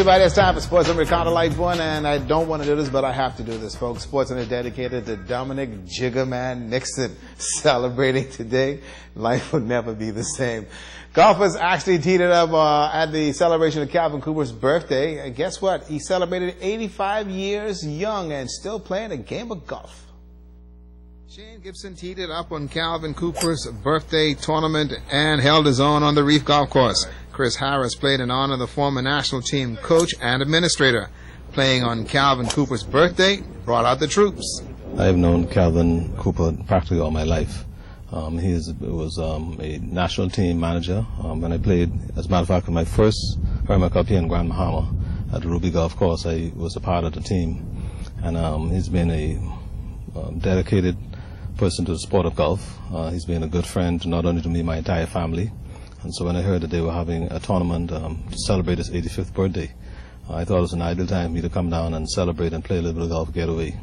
everybody, it's time for Sports. I'm Ricardo Lightbourn, and I don't want to do this, but I have to do this, folks. Sports is dedicated to Dominic Jiggerman Nixon, celebrating today. Life will never be the same. Golfers actually teed it up at the celebration of Calvin Cooper's birthday. And guess what? He celebrated 85 years young and still playing a game of golf. Shane Gibson teed it up on Calvin Cooper's birthday tournament and held his own on the Reef Golf Course. Chris Harris played in honor of the former national team coach and administrator. Playing on Calvin Cooper's birthday brought out the troops. I've known Calvin Cooper practically all my life. He was a national team manager when I played. As a matter of fact, in my first Herman Cup here in Grand Bahama at the Ruby Golf Course, I was a part of the team. And he's been a dedicated person to the sport of golf. He's been a good friend not only to me, my entire family. And so when I heard that they were having a tournament to celebrate his 85th birthday, I thought it was an ideal time for me to come down and celebrate and play a little bit of golf, get away.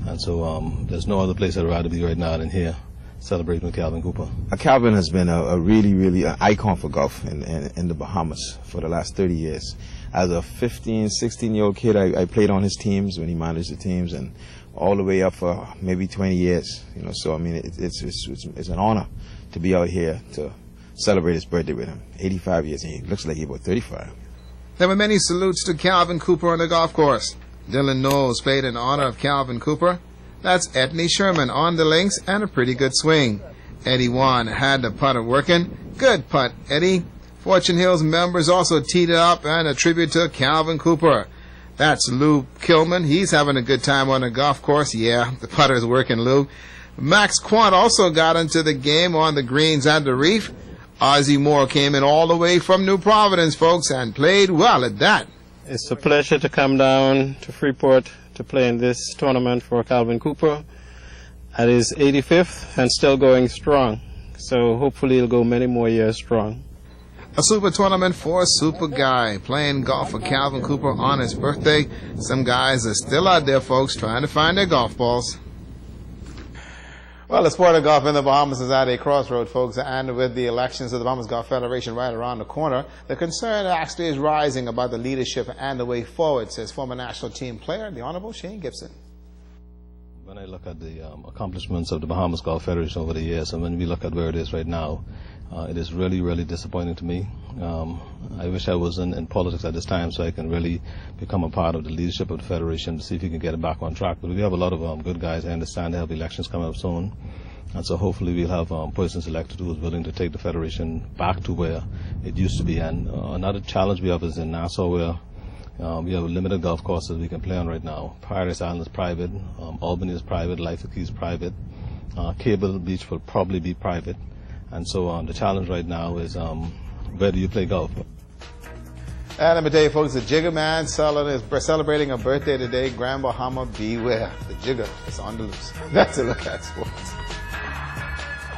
And so there's no other place I'd rather be right now than here, celebrating with Calvin Cooper. Calvin has been a really an icon for golf in the Bahamas for the last 30 years. As a 15, 16-year-old kid, I played on his teams when he managed the teams, and all the way up for maybe 20 years. So I mean, it's an honor to be out here to celebrate his birthday with him. 85 years, and he looks like he's about 35. There were many salutes to Calvin Cooper on the golf course. Dylan Knowles played in honor of Calvin Cooper. That's Edney Sherman on the links and a pretty good swing. Eddie Wan had the putter working. Good putt, Eddie. Fortune Hills members also teed it up and a tribute to Calvin Cooper. That's Lou Kilman. He's having a good time on the golf course. Yeah, the putter's working, Lou. Max Quant also got into the game on the greens at the Reef. Ozzie Moore came in all the way from New Providence, folks, and played well at that. It's a pleasure to come down to Freeport to play in this tournament for Calvin Cooper at his 85th and still going strong. So hopefully he'll go many more years strong. A super tournament for a super guy. Playing golf for Calvin Cooper on his birthday. Some guys are still out there, folks, trying to find their golf balls. Well, the sport of golf in the Bahamas is at a crossroad, folks, and with the elections of the Bahamas Golf Federation right around the corner, the concern actually is rising about the leadership and the way forward, says former national team player, the Honorable Shane Gibson. When I look at the accomplishments of the Bahamas Golf Federation over the years, and when we look at where it is right now, it is really disappointing to me. I wish I was in politics at this time so I can really become a part of the leadership of the Federation to see if we can get it back on track. But we have a lot of good guys. I understand they have elections coming up soon. And so hopefully we'll have persons elected who is willing to take the Federation back to where it used to be. And another challenge we have is in Nassau, where we have limited golf courses we can play on right now. Paradise Island is private, Albany is private, Life Key is private, Cable Beach will probably be private. And so the challenge right now is where do you play golf? And let me tell you, folks, the Jigger Man is celebrating a birthday today. Grand Bahama, beware. The Jigger is on the loose. That's a look at sports.